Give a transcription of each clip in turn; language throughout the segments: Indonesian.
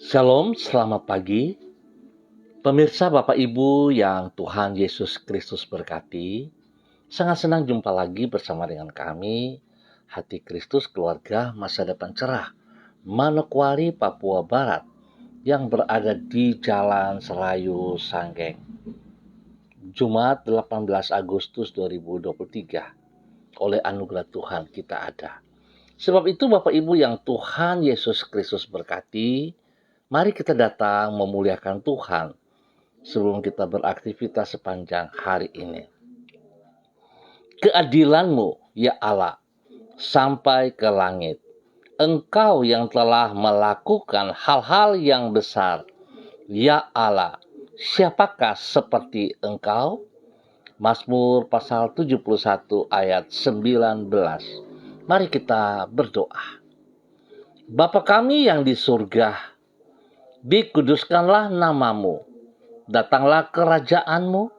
Shalom, selamat pagi. Pemirsa Bapak Ibu yang Tuhan Yesus Kristus berkati, sangat senang jumpa lagi bersama dengan kami, Hati Kristus Keluarga Masa Depan Cerah, Manokwari, Papua Barat, yang berada di Jalan Serayu Sanggeng. Jumat 18 Agustus 2023, oleh anugerah Tuhan kita ada. Sebab itu Bapak Ibu yang Tuhan Yesus Kristus berkati, mari kita datang memuliakan Tuhan sebelum kita beraktivitas sepanjang hari ini. Keadilan-Mu, ya Allah, sampai ke langit. Engkau yang telah melakukan hal-hal yang besar. Ya Allah, siapakah seperti Engkau? Mazmur pasal 71 ayat 19. Mari kita berdoa. Bapa kami yang di surga, dikuduskanlah nama-Mu. Datanglah kerajaan-Mu,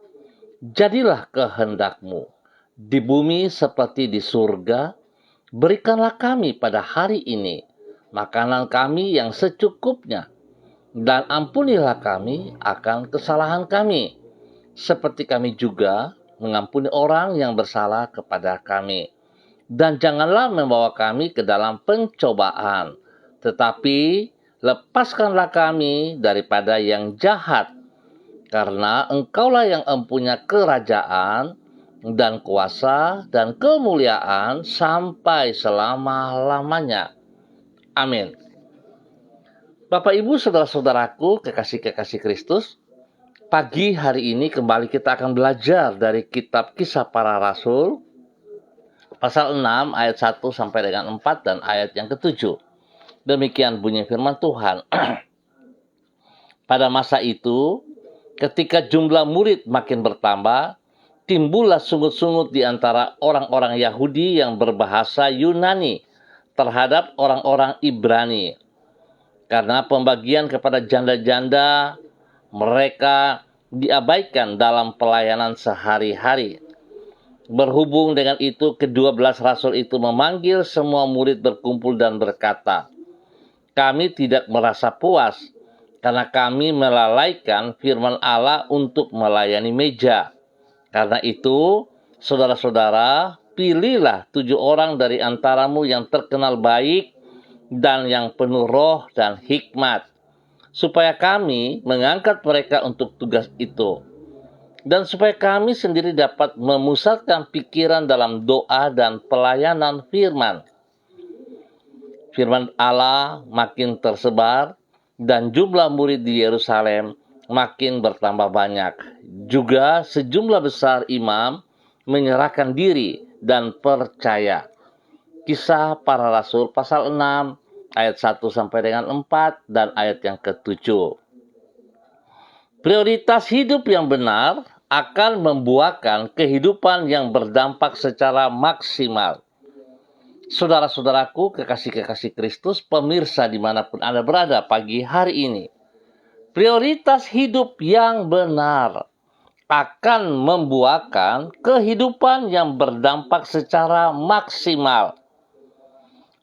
jadilah kehendak-Mu, di bumi seperti di surga. Berikanlah kami pada hari ini makanan kami yang secukupnya, dan ampunilah kami akan kesalahan kami, seperti kami juga mengampuni orang yang bersalah kepada kami. Dan janganlah membawa kami ke dalam pencobaan, tetapi lepaskanlah kami daripada yang jahat, karena Engkaulah yang empunya kerajaan dan kuasa dan kemuliaan sampai selama-lamanya. Amin. Bapak Ibu saudara-saudaraku kekasih-kekasih Kristus, pagi hari ini kembali kita akan belajar dari kitab Kisah Para Rasul pasal 6 ayat 1 sampai dengan 4 dan ayat yang ke-7. Demikian bunyi firman Tuhan. Pada masa itu, ketika jumlah murid makin bertambah, timbullah sungut-sungut di antara orang-orang Yahudi yang berbahasa Yunani terhadap orang-orang Ibrani. Karena pembagian kepada janda-janda mereka diabaikan dalam pelayanan sehari-hari. Berhubung dengan itu, ke-12 rasul itu memanggil semua murid berkumpul dan berkata, "Kami tidak merasa puas, karena kami melalaikan firman Allah untuk melayani meja. Karena itu, saudara-saudara, pilihlah 7 orang dari antaramu yang terkenal baik dan yang penuh roh dan hikmat, supaya kami mengangkat mereka untuk tugas itu. Dan supaya kami sendiri dapat memusatkan pikiran dalam doa dan pelayanan firman." Firman Allah makin tersebar, dan jumlah murid di Yerusalem makin bertambah banyak. Juga sejumlah besar imam menyerahkan diri dan percaya. Kisah Para Rasul pasal 6 ayat 1 sampai dengan 4 dan ayat yang ke-7. Prioritas hidup yang benar akan membuahkan kehidupan yang berdampak secara maksimal. Saudara-saudaraku, kekasih-kekasih Kristus, pemirsa dimanapun Anda berada pagi hari ini, prioritas hidup yang benar akan membuahkan kehidupan yang berdampak secara maksimal.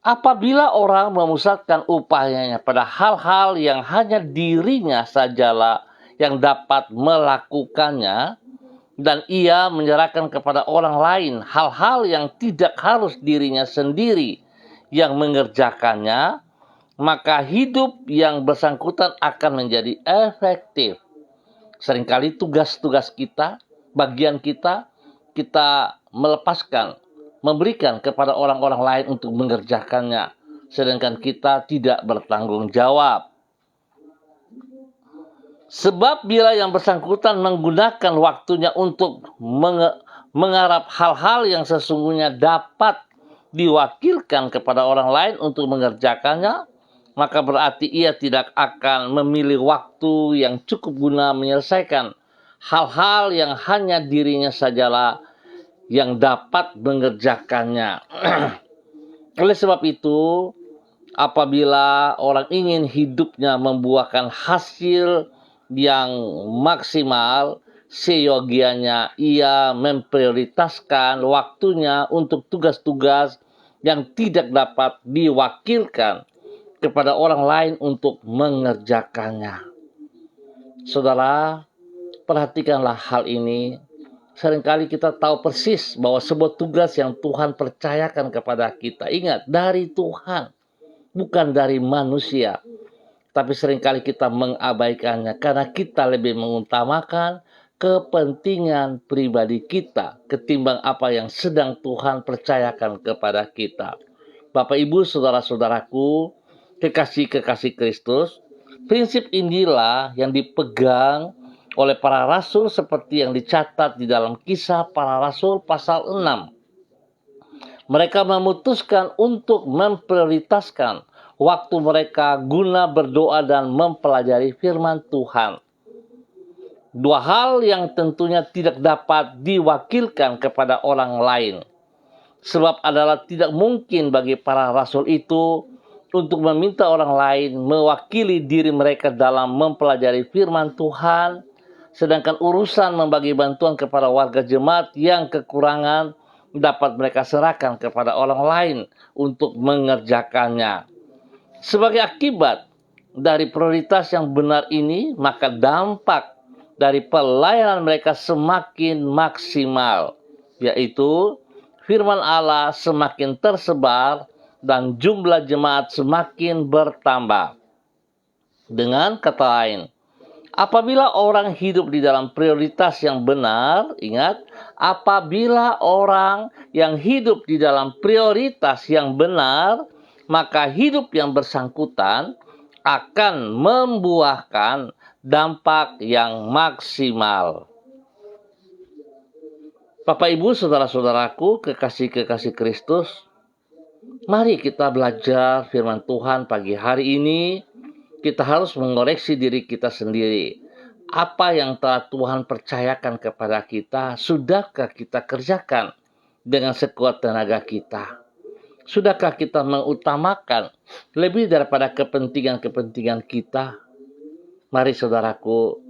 Apabila orang memusatkan upayanya pada hal-hal yang hanya dirinya sajalah yang dapat melakukannya, dan ia menyerahkan kepada orang lain hal-hal yang tidak harus dirinya sendiri yang mengerjakannya, maka hidup yang bersangkutan akan menjadi efektif. Seringkali tugas-tugas kita, bagian kita melepaskan, memberikan kepada orang-orang lain untuk mengerjakannya, sedangkan kita tidak bertanggung jawab. Sebab bila yang bersangkutan menggunakan waktunya untuk mengharap hal-hal yang sesungguhnya dapat diwakilkan kepada orang lain untuk mengerjakannya, maka berarti ia tidak akan memilih waktu yang cukup guna menyelesaikan hal-hal yang hanya dirinya sajalah yang dapat mengerjakannya. Oleh sebab itu, apabila orang ingin hidupnya membuahkan hasil yang maksimal, seyogianya ia memprioritaskan waktunya untuk tugas-tugas yang tidak dapat diwakilkan kepada orang lain untuk mengerjakannya. Saudara, perhatikanlah hal ini. Seringkali kita tahu persis bahwa sebuah tugas yang Tuhan percayakan kepada kita. Ingat, dari Tuhan, bukan dari manusia. Tapi seringkali kita mengabaikannya karena kita lebih mengutamakan kepentingan pribadi kita ketimbang apa yang sedang Tuhan percayakan kepada kita. Bapak, Ibu, saudara-saudaraku, kekasih-kekasih Kristus, prinsip inilah yang dipegang oleh para rasul seperti yang dicatat di dalam Kisah Para Rasul pasal 6. Mereka memutuskan untuk memprioritaskan waktu mereka guna berdoa dan mempelajari firman Tuhan. Dua hal yang tentunya tidak dapat diwakilkan kepada orang lain. Sebab adalah tidak mungkin bagi para rasul itu untuk meminta orang lain mewakili diri mereka dalam mempelajari firman Tuhan, sedangkan urusan membagi bantuan kepada warga jemaat yang kekurangan dapat mereka serahkan kepada orang lain untuk mengerjakannya. Sebagai akibat dari prioritas yang benar ini, maka dampak dari pelayanan mereka semakin maksimal, yaitu firman Allah semakin tersebar dan jumlah jemaat semakin bertambah. Dengan kata lain, apabila orang hidup di dalam prioritas yang benar, ingat, apabila orang yang hidup di dalam prioritas yang benar, maka hidup yang bersangkutan akan membuahkan dampak yang maksimal. Bapak, Ibu, saudara-saudaraku, kekasih-kekasih Kristus, mari kita belajar firman Tuhan pagi hari ini. Kita harus mengoreksi diri kita sendiri. Apa yang telah Tuhan percayakan kepada kita, sudahkah kita kerjakan dengan sekuat tenaga kita? Sudahkah kita mengutamakan lebih daripada kepentingan-kepentingan kita? Mari saudaraku,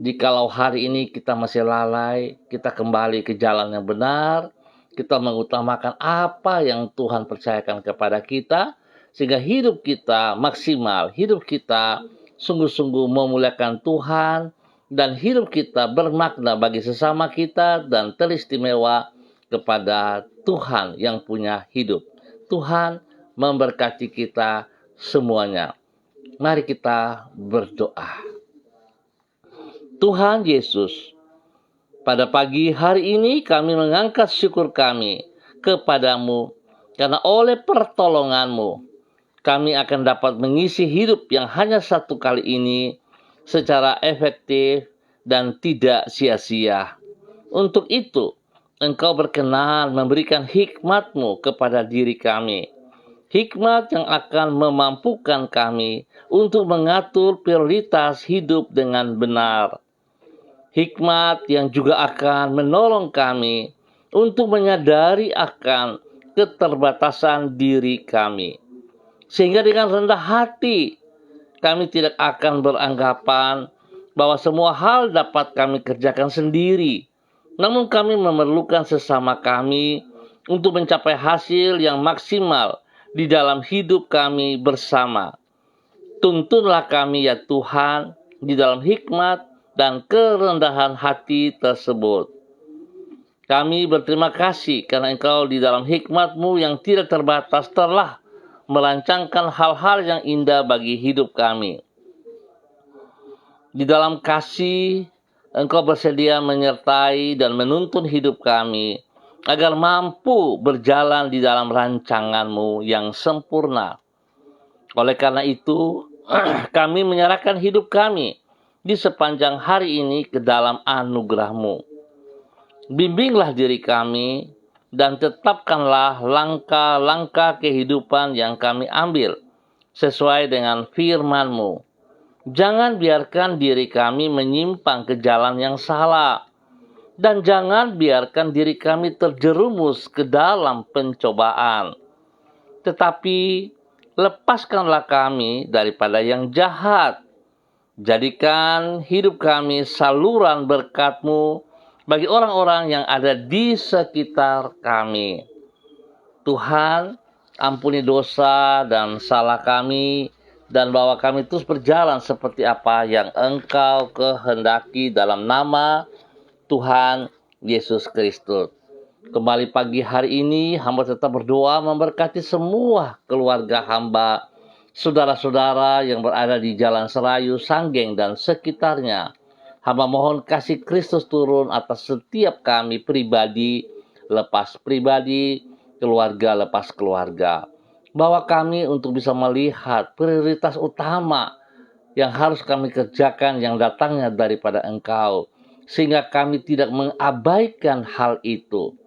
jikalau hari ini kita masih lalai, kita kembali ke jalan yang benar, kita mengutamakan apa yang Tuhan percayakan kepada kita, sehingga hidup kita maksimal, hidup kita sungguh-sungguh memuliakan Tuhan, dan hidup kita bermakna bagi sesama kita dan teristimewa kepada Tuhan yang punya hidup. Tuhan memberkati kita semuanya. Mari kita berdoa. Tuhan Yesus, pada pagi hari ini kami mengangkat syukur kami kepadamu, karena oleh pertolonganmu kami akan dapat mengisi hidup yang hanya satu kali ini secara efektif dan tidak sia-sia. Untuk itu, Engkau berkenan memberikan hikmat-Mu kepada diri kami. Hikmat yang akan memampukan kami untuk mengatur prioritas hidup dengan benar. Hikmat yang juga akan menolong kami untuk menyadari akan keterbatasan diri kami. Sehingga dengan rendah hati, kami tidak akan beranggapan bahwa semua hal dapat kami kerjakan sendiri. Namun kami memerlukan sesama kami untuk mencapai hasil yang maksimal di dalam hidup kami bersama. Tuntunlah kami ya Tuhan di dalam hikmat dan kerendahan hati tersebut. Kami berterima kasih karena Engkau di dalam hikmat-Mu yang tidak terbatas telah merancangkan hal-hal yang indah bagi hidup kami. Di dalam kasih, Engkau bersedia menyertai dan menuntun hidup kami agar mampu berjalan di dalam rancangan-Mu yang sempurna. Oleh karena itu, kami menyerahkan hidup kami di sepanjang hari ini ke dalam anugerah-Mu. Bimbinglah diri kami dan tetapkanlah langkah-langkah kehidupan yang kami ambil sesuai dengan firman-Mu. Jangan biarkan diri kami menyimpang ke jalan yang salah, dan jangan biarkan diri kami terjerumus ke dalam pencobaan. Tetapi lepaskanlah kami daripada yang jahat. Jadikan hidup kami saluran berkat-Mu bagi orang-orang yang ada di sekitar kami. Tuhan, ampuni dosa dan salah kami, dan bahwa kami terus berjalan seperti apa yang Engkau kehendaki dalam nama Tuhan Yesus Kristus. Kembali pagi hari ini, hamba tetap berdoa memberkati semua keluarga hamba, saudara-saudara yang berada di Jalan Serayu, Sanggeng, dan sekitarnya. Hamba mohon kasih Kristus turun atas setiap kami pribadi, lepas pribadi, keluarga lepas keluarga. Bawa kami untuk bisa melihat prioritas utama yang harus kami kerjakan yang datangnya daripada Engkau, sehingga kami tidak mengabaikan hal itu.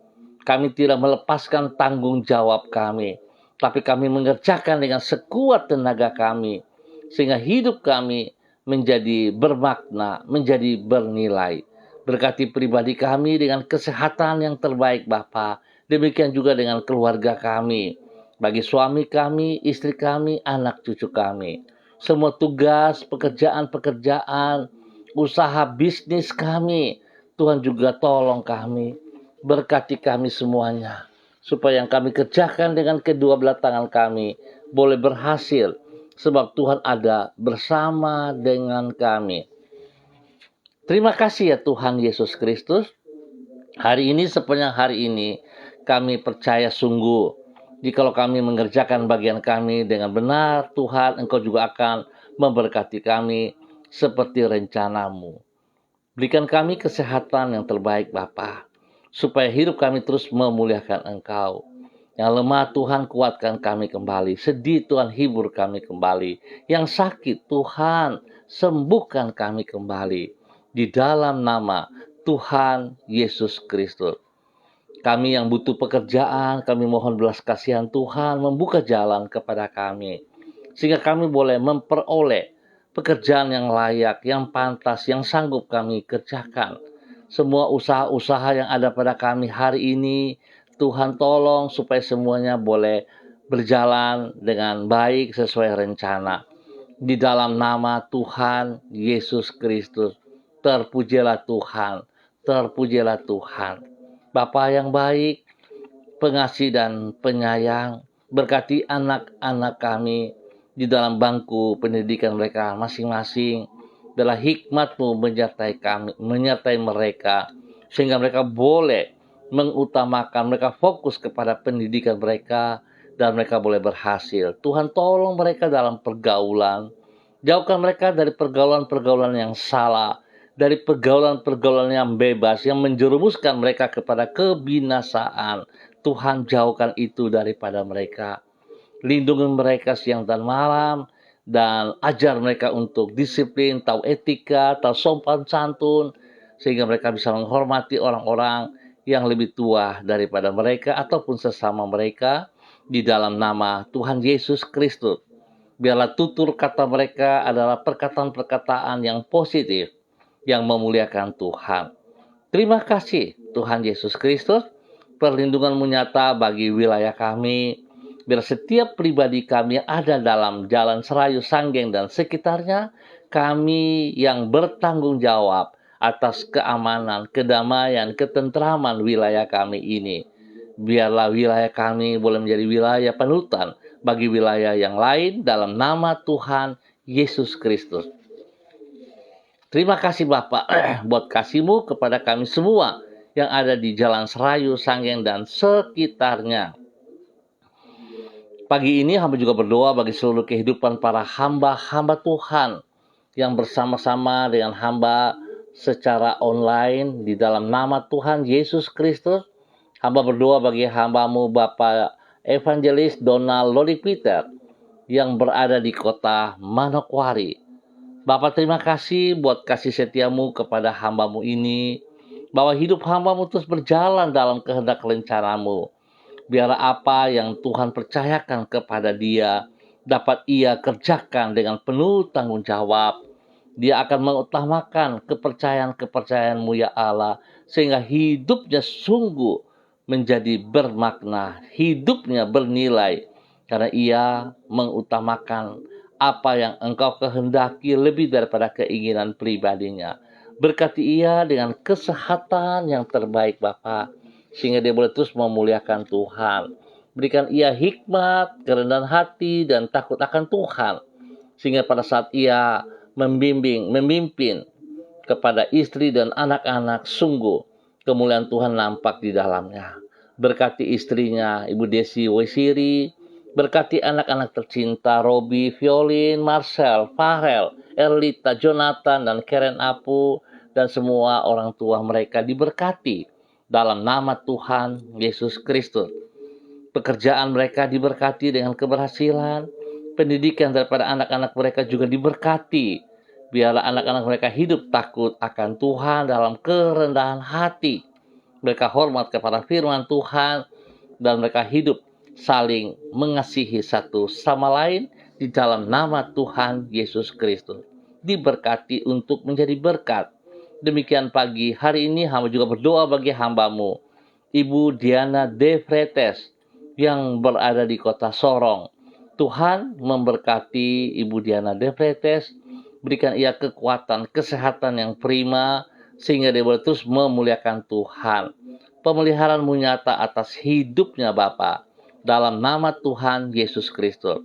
Kami tidak melepaskan tanggung jawab kami, tapi kami mengerjakan dengan sekuat tenaga kami, sehingga hidup kami menjadi bermakna, menjadi bernilai. Berkati pribadi kami dengan kesehatan yang terbaik Bapa. Demikian juga dengan keluarga kami, bagi suami kami, istri kami, anak cucu kami. Semua tugas, pekerjaan-pekerjaan, usaha bisnis kami, Tuhan juga tolong kami. Berkati kami semuanya, supaya yang kami kerjakan dengan kedua belah tangan kami boleh berhasil, sebab Tuhan ada bersama dengan kami. Terima kasih ya Tuhan Yesus Kristus. Hari ini sepanjang hari ini kami percaya sungguh, jikalau kami mengerjakan bagian kami dengan benar, Tuhan Engkau juga akan memberkati kami seperti rencanamu. Berikan kami kesehatan yang terbaik Bapa, supaya hidup kami terus memuliakan Engkau. Yang lemah Tuhan kuatkan kami kembali, sedih Tuhan hibur kami kembali, yang sakit Tuhan sembuhkan kami kembali, di dalam nama Tuhan Yesus Kristus. Kami yang butuh pekerjaan, kami mohon belas kasihan Tuhan membuka jalan kepada kami, sehingga kami boleh memperoleh pekerjaan yang layak, yang pantas, yang sanggup kami kerjakan. Semua usaha-usaha yang ada pada kami hari ini, Tuhan tolong supaya semuanya boleh berjalan dengan baik sesuai rencana. Di dalam nama Tuhan Yesus Kristus, terpujilah Tuhan, terpujilah Tuhan. Bapa yang baik, pengasih dan penyayang, berkati anak-anak kami di dalam bangku pendidikan mereka masing-masing. Biarlah hikmat-Mu menyertai kami, menyertai mereka, sehingga mereka boleh mengutamakan, mereka fokus kepada pendidikan mereka, dan mereka boleh berhasil. Tuhan tolong mereka dalam pergaulan, jauhkan mereka dari pergaulan-pergaulan yang salah, dari pergaulan-pergaulan yang bebas, yang menjerumuskan mereka kepada kebinasaan. Tuhan jauhkan itu daripada mereka. Lindungi mereka siang dan malam, dan ajar mereka untuk disiplin, tahu etika, tahu sopan santun, sehingga mereka bisa menghormati orang-orang yang lebih tua daripada mereka ataupun sesama mereka, di dalam nama Tuhan Yesus Kristus. Biarlah tutur kata mereka adalah perkataan-perkataan yang positif, yang memuliakan Tuhan. Terima kasih Tuhan Yesus Kristus, perlindungan-Mu nyata bagi wilayah kami. Biar setiap pribadi kami yang ada dalam Jalan Serayu, Sanggeng, dan sekitarnya, kami yang bertanggung jawab atas keamanan, kedamaian, ketentraman wilayah kami ini. Biarlah wilayah kami boleh menjadi wilayah panutan bagi wilayah yang lain dalam nama Tuhan Yesus Kristus. Terima kasih Bapak buat kasih-Mu kepada kami semua yang ada di Jalan Serayu, Sanggeng, dan sekitarnya. Pagi ini hamba juga berdoa bagi seluruh kehidupan para hamba-hamba Tuhan yang bersama-sama dengan hamba secara online di dalam nama Tuhan Yesus Kristus. Hamba berdoa bagi hamba-Mu Bapak Evangelis Donald Lodi Peter yang berada di kota Manokwari. Bapak terima kasih buat kasih setia-Mu kepada hamba-Mu ini, bahwa hidup hamba-Mu terus berjalan dalam kehendak rencana-Mu. Biarlah apa yang Tuhan percayakan kepada dia dapat ia kerjakan dengan penuh tanggung jawab. Dia akan mengutamakan kepercayaan-kepercayaan-Mu ya Allah, sehingga hidupnya sungguh menjadi bermakna, hidupnya bernilai, karena ia mengutamakan apa yang Engkau kehendaki lebih daripada keinginan pribadinya. Berkati ia dengan kesehatan yang terbaik Bapa, sehingga dia boleh terus memuliakan Tuhan. Berikan ia hikmat, kerendahan hati, dan takut akan Tuhan, sehingga pada saat ia memimpin kepada istri dan anak-anak, sungguh kemuliaan Tuhan nampak di dalamnya. Berkati istrinya, Ibu Desi Wesiri, berkati anak-anak tercinta, Robi, Violin, Marcel, Farel, Erlita, Jonathan, dan Karen Apu, dan semua orang tua mereka diberkati dalam nama Tuhan Yesus Kristus. Pekerjaan mereka diberkati dengan keberhasilan, pendidikan daripada anak-anak mereka juga diberkati. Biarlah anak-anak mereka hidup takut akan Tuhan dalam kerendahan hati. Mereka hormat kepada firman Tuhan dan mereka hidup saling mengasihi satu sama lain di dalam nama Tuhan Yesus Kristus. Diberkati untuk menjadi berkat. Demikian pagi hari ini hamba juga berdoa bagi hambamu, Ibu Diana De Fretes yang berada di kota Sorong. Tuhan memberkati Ibu Diana De Fretes, berikan ia kekuatan, kesehatan yang prima, sehingga dia boleh terus memuliakan Tuhan. Pemeliharaan-Mu nyata atas hidupnya Bapa, dalam nama Tuhan Yesus Kristus.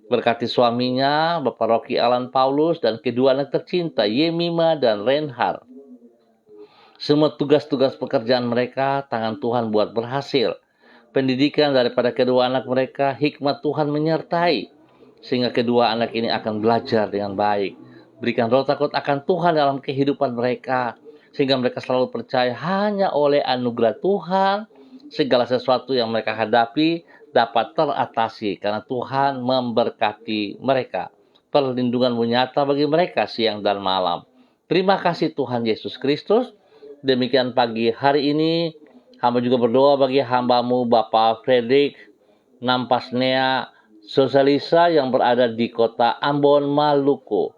Berkati suaminya, Bapak Rocky Alan Paulus, dan kedua anak tercinta, Yemima dan Reinhard. Semua tugas-tugas pekerjaan mereka, tangan Tuhan buat berhasil. Pendidikan daripada kedua anak mereka, hikmat Tuhan menyertai, sehingga kedua anak ini akan belajar dengan baik. Berikan roh takut akan Tuhan dalam kehidupan mereka, sehingga mereka selalu percaya hanya oleh anugerah Tuhan, segala sesuatu yang mereka hadapi dapat teratasi, karena Tuhan memberkati mereka. Perlindungan-Mu nyata bagi mereka siang dan malam. Terima kasih Tuhan Yesus Kristus. Demikian pagi hari ini, hamba juga berdoa bagi hamba-Mu Bapak Frederick Nampasnea Sosalisa yang berada di kota Ambon, Maluku.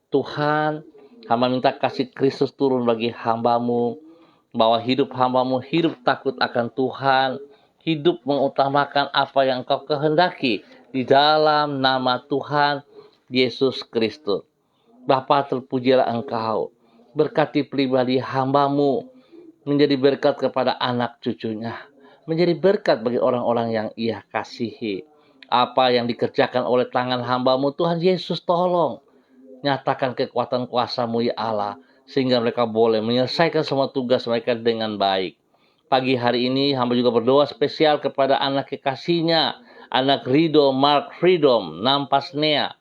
Tuhan, hamba minta kasih Kristus turun bagi hamba-Mu, bahwa hidup hamba-Mu hidup takut akan Tuhan, hidup mengutamakan apa yang Kau kehendaki di dalam nama Tuhan Yesus Kristus. Bapa, terpujilah Engkau, berkati pribadi hamba-Mu, menjadi berkat kepada anak cucunya, menjadi berkat bagi orang-orang yang Ia kasihi. Apa yang dikerjakan oleh tangan hamba-Mu, Tuhan Yesus, tolong nyatakan kekuatan kuasa-Mu ya Allah, sehingga mereka boleh menyelesaikan semua tugas mereka dengan baik. Pagi hari ini hamba juga berdoa spesial kepada anak kekasihnya, anak Rido Mark Freedom Nampasnea,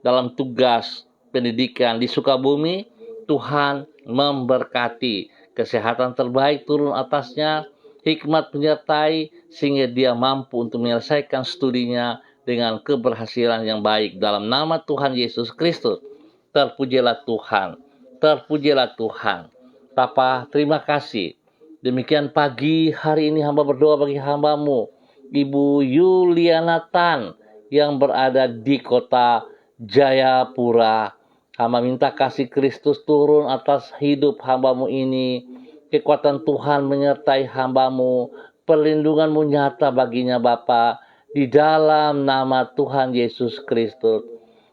dalam tugas pendidikan di Sukabumi. Tuhan memberkati, kesehatan terbaik turun atasnya, hikmat menyertai, sehingga dia mampu untuk menyelesaikan studinya dengan keberhasilan yang baik dalam nama Tuhan Yesus Kristus. Terpujilah Tuhan, terpujilah Tuhan. Bapa, terima kasih. Demikian pagi hari ini hamba berdoa bagi hamba-Mu, Ibu Yuliana Tan yang berada di kota Jayapura. Hamba minta kasih Kristus turun atas hidup hamba-Mu ini. Kekuatan Tuhan menyertai hamba-Mu, perlindungan-Mu nyata baginya Bapa, di dalam nama Tuhan Yesus Kristus.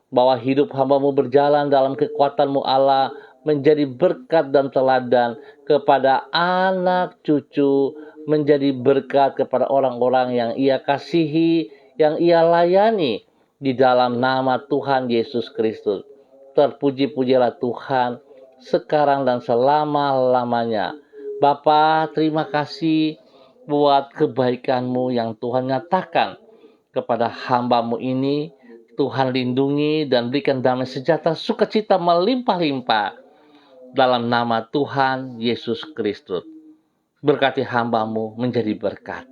Bahwa hidup hamba-Mu berjalan dalam kekuatan-Mu Allah, menjadi berkat dan teladan kepada anak cucu, menjadi berkat kepada orang-orang yang Ia kasihi, yang Ia layani, di dalam nama Tuhan Yesus Kristus. Terpuji-pujilah Tuhan sekarang dan selama-lamanya. Bapa, terima kasih buat kebaikan-Mu yang Tuhan nyatakan kepada hamba-Mu ini. Tuhan lindungi dan berikan damai sejahtera, sukacita melimpah-limpah dalam nama Tuhan Yesus Kristus. Berkati hamba-Mu menjadi berkat.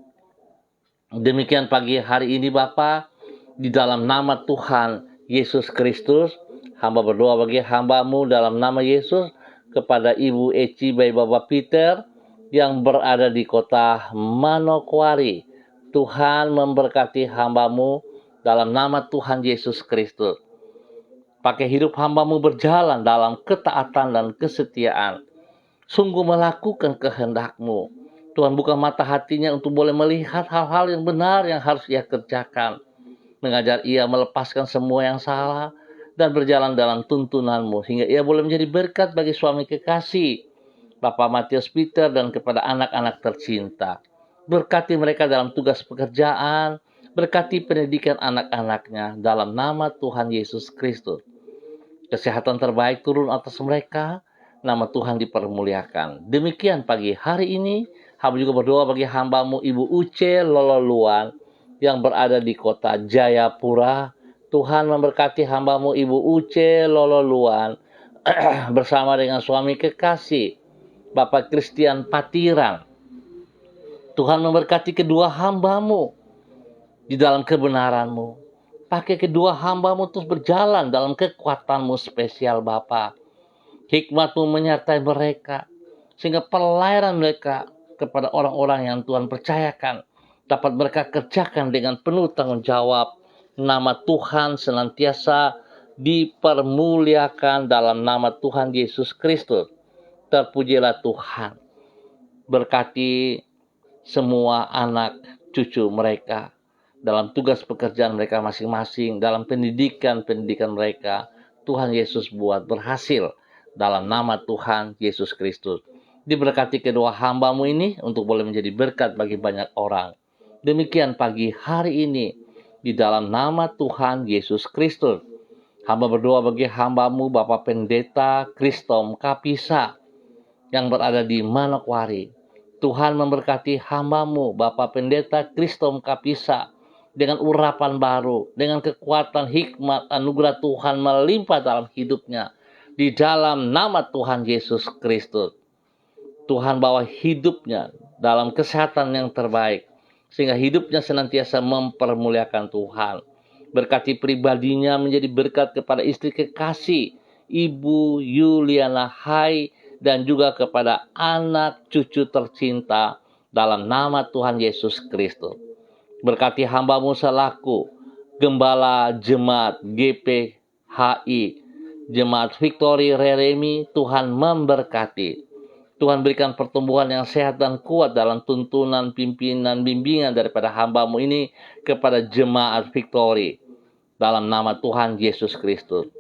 Demikian pagi hari ini Bapa, di dalam nama Tuhan Yesus Kristus, hamba berdoa bagi hamba-Mu dalam nama Yesus, kepada Ibu Eci bayi Bapak Peter yang berada di kota Manokwari. Tuhan memberkati hamba-Mu dalam nama Tuhan Yesus Kristus. Pakai hidup hamba-Mu berjalan dalam ketaatan dan kesetiaan, sungguh melakukan kehendak-Mu. Tuhan buka mata hatinya untuk boleh melihat hal-hal yang benar yang harus ia kerjakan. Mengajar ia melepaskan semua yang salah dan berjalan dalam tuntunan-Mu, hingga ia boleh menjadi berkat bagi suami kekasih, Bapak Matius Peter, dan kepada anak-anak tercinta. Berkati mereka dalam tugas pekerjaan, Berkati pendidikan anak-anaknya dalam nama Tuhan Yesus Kristus. Kesehatan terbaik turun atas mereka, nama Tuhan dipermuliakan. Demikian pagi hari ini, hamba juga berdoa bagi hambamu Ibu Uce Lololuan yang berada di kota Jayapura. Tuhan memberkati hambamu Ibu Uce Lololuan bersama dengan suami kekasih Bapak Christian Patiran. Tuhan memberkati kedua hambamu di dalam kebenaranmu. Pakai kedua hambamu terus berjalan dalam kekuatanmu spesial Bapa. Hikmatmu menyertai mereka, sehingga pelayanan mereka kepada orang-orang yang Tuhan percayakan dapat mereka kerjakan dengan penuh tanggung jawab. Nama Tuhan senantiasa dipermuliakan dalam nama Tuhan Yesus Kristus. Terpujilah Tuhan. Berkati semua anak cucu mereka dalam tugas pekerjaan mereka masing-masing, dalam pendidikan mereka. Tuhan Yesus buat berhasil dalam nama Tuhan Yesus Kristus. Diberkati kedua hambamu ini untuk boleh menjadi berkat bagi banyak orang. Demikian pagi hari ini di dalam nama Tuhan Yesus Kristus. Hamba berdoa bagi hambamu Bapak Pendeta Kristom Kapisa yang berada di Manokwari. Tuhan memberkati hambamu Bapak Pendeta Kristom Kapisa dengan urapan baru, dengan kekuatan hikmat anugerah Tuhan melimpah dalam hidupnya. Di dalam nama Tuhan Yesus Kristus. Tuhan bawa hidupnya dalam kesehatan yang terbaik, sehingga hidupnya senantiasa mempermuliakan Tuhan. Berkati pribadinya menjadi berkat kepada istri kekasih, Ibu Yuliana Hai, dan juga kepada anak cucu tercinta dalam nama Tuhan Yesus Kristus. Berkati hambamu selaku Gembala Jemaat GPHI, Jemaat Victory Reremi, Tuhan memberkati. Tuhan berikan pertumbuhan yang sehat dan kuat dalam tuntunan pimpinan bimbingan daripada hambamu ini kepada Jemaat Victory. Dalam nama Tuhan Yesus Kristus.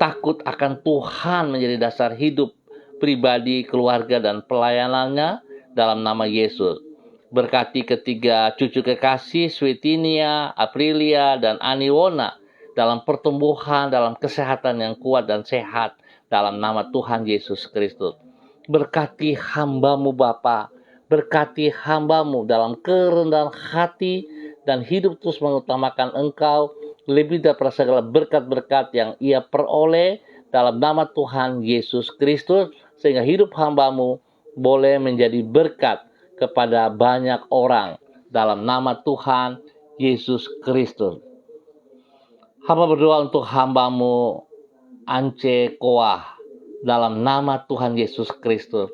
Takut akan Tuhan menjadi dasar hidup pribadi, keluarga, dan pelayanannya dalam nama Yesus. Berkati ketiga cucu kekasih Swetinia, Aprilia, dan Aniwona dalam pertumbuhan, dalam kesehatan yang kuat dan sehat dalam nama Tuhan Yesus Kristus. Berkati hambamu Bapa, berkati hambamu dalam kerendahan hati dan hidup terus mengutamakan Engkau lebih daripada segala berkat-berkat yang ia peroleh dalam nama Tuhan Yesus Kristus, sehingga hidup hambamu boleh menjadi berkat kepada banyak orang dalam nama Tuhan Yesus Kristus. Hamba berdoa untuk hambamu Ance Koah dalam nama Tuhan Yesus Kristus.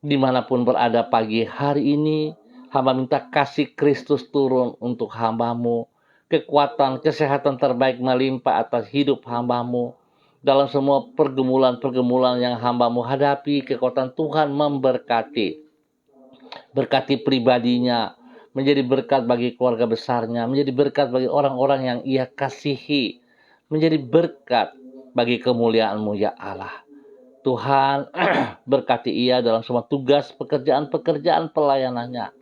Dimanapun berada pagi hari ini, hamba minta kasih Kristus turun untuk hambamu. Kekuatan, kesehatan terbaik melimpah atas hidup hambamu. Dalam semua pergumulan-pergumulan yang hambamu hadapi, kekuatan Tuhan memberkati. Berkati pribadinya, menjadi berkat bagi keluarga besarnya, menjadi berkat bagi orang-orang yang ia kasihi, menjadi berkat bagi kemuliaan-Mu ya Allah. Tuhan berkati ia dalam semua tugas pekerjaan-pekerjaan pelayanannya.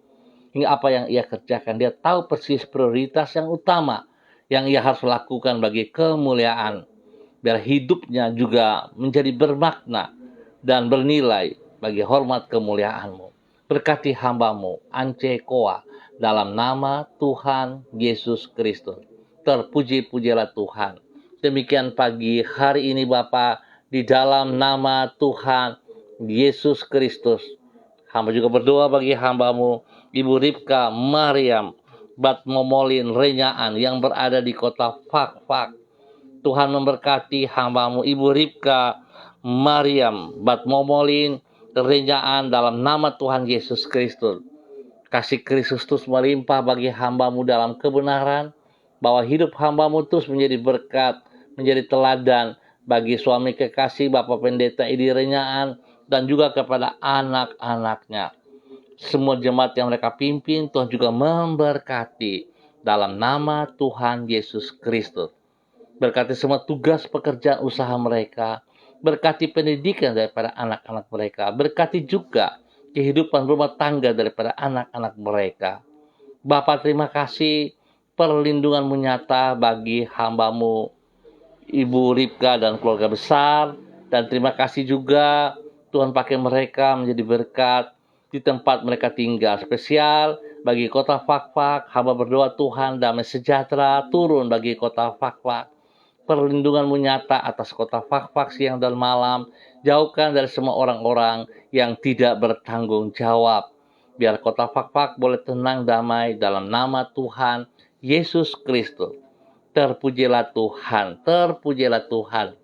Hingga apa yang ia kerjakan, dia tahu persis prioritas yang utama yang ia harus lakukan bagi kemuliaan. Biar hidupnya juga menjadi bermakna dan bernilai bagi hormat kemuliaan-Mu. Berkati hambamu Ance Koah dalam nama Tuhan Yesus Kristus. Terpuji-pujilah Tuhan. Demikian pagi hari ini Bapa, di dalam nama Tuhan Yesus Kristus. Hamba juga berdoa bagi hambamu Ibu Ripka Mariam Batmomolin Renyaan yang berada di kota Fak-Fak. Tuhan memberkati hambamu Ibu Ripka Mariam Batmomolin Renyaan dalam nama Tuhan Yesus Kristus. Kasih Kristus terus melimpah bagi hambamu dalam kebenaran, bahwa hidup hambamu terus menjadi berkat, menjadi teladan bagi suami kekasih Bapak Pendeta Idi Renyaan dan juga kepada anak-anaknya. Semua jemaat yang mereka pimpin, Tuhan juga memberkati dalam nama Tuhan Yesus Kristus. Berkati semua tugas pekerjaan usaha mereka, berkati pendidikan daripada anak-anak mereka, berkati juga kehidupan rumah tangga daripada anak-anak mereka. Bapa, terima kasih perlindungan-Mu nyata bagi hamba-Mu Ibu Ripka dan keluarga besar. Dan terima kasih juga Tuhan pakai mereka menjadi berkat di tempat mereka tinggal. Spesial bagi kota Fakfak, hamba berdoa Tuhan damai sejahtera turun bagi kota Fakfak. Perlindungan-Mu nyata atas kota Fakfak siang dan malam. Jauhkan dari semua orang-orang yang tidak bertanggung jawab. Biar kota Fakfak boleh tenang damai dalam nama Tuhan Yesus Kristus. Terpujilah Tuhan, terpujilah Tuhan.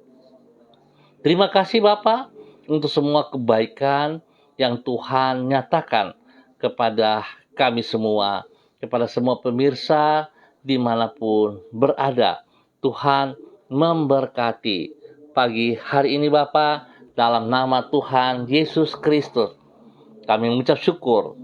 Terima kasih Bapa untuk semua kebaikan yang Tuhan nyatakan kepada kami semua, kepada semua pemirsa dimanapun berada. Tuhan memberkati pagi hari ini Bapa, dalam nama Tuhan Yesus Kristus. Kami mengucap syukur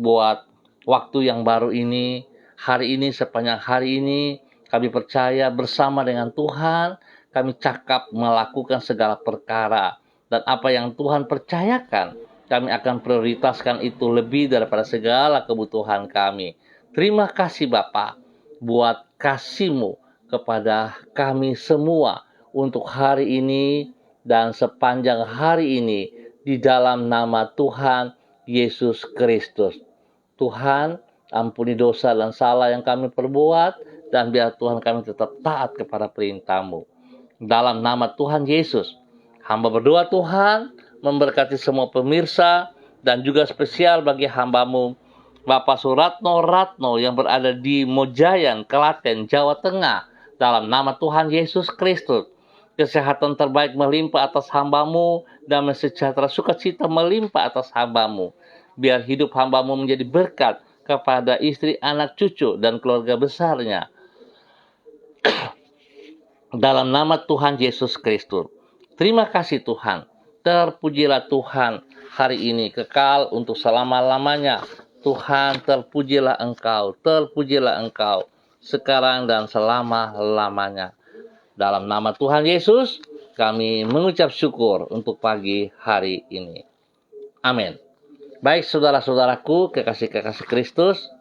buat waktu yang baru ini, hari ini, sepanjang hari ini. Kami percaya bersama dengan Tuhan, kami cakap melakukan segala perkara. Dan apa yang Tuhan percayakan, kami akan prioritaskan itu lebih daripada segala kebutuhan kami. Terima kasih Bapa buat kasih-Mu kepada kami semua untuk hari ini dan sepanjang hari ini di dalam nama Tuhan Yesus Kristus. Tuhan, ampuni dosa dan salah yang kami perbuat, dan biar Tuhan kami tetap taat kepada perintah-Mu. Dalam nama Tuhan Yesus, hamba berdoa Tuhan, memberkati semua pemirsa, dan juga spesial bagi hamba-Mu, Bapak Suratno Ratno yang berada di Mojayan, Klaten, Jawa Tengah. Dalam nama Tuhan Yesus Kristus, kesehatan terbaik melimpah atas hamba-Mu, damai sejahtera sukacita melimpah atas hamba-Mu. Biar hidup hamba-Mu menjadi berkat kepada istri, anak, cucu, dan keluarga besarnya. Dalam nama Tuhan Yesus Kristus. Terima kasih Tuhan. Terpujilah Tuhan hari ini kekal untuk selama-lamanya. Tuhan, terpujilah Engkau, terpujilah Engkau sekarang dan selama-lamanya. Dalam nama Tuhan Yesus, kami mengucap syukur untuk pagi hari ini. Amin. Baik saudara-saudaraku, kekasih-kekasih Kristus,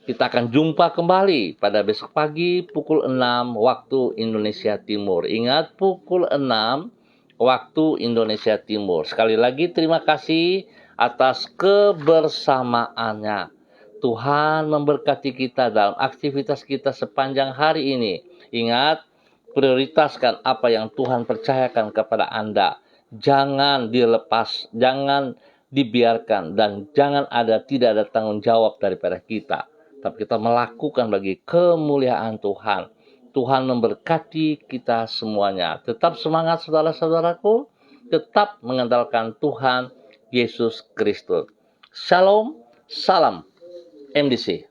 kita akan jumpa kembali pada besok pagi pukul 6 waktu Indonesia Timur. Ingat, pukul 6 waktu Indonesia Timur. Sekali lagi terima kasih atas kebersamaannya. Tuhan memberkati kita dalam aktivitas kita sepanjang hari ini. Ingat, prioritaskan apa yang Tuhan percayakan kepada Anda. Jangan dilepas, jangan dibiarkan, dan tidak ada tanggung jawab daripada kita. Tapi kita melakukan bagi kemuliaan Tuhan. Tuhan memberkati kita semuanya. Tetap semangat saudara-saudaraku. Tetap mengandalkan Tuhan Yesus Kristus. Shalom, salam MDC.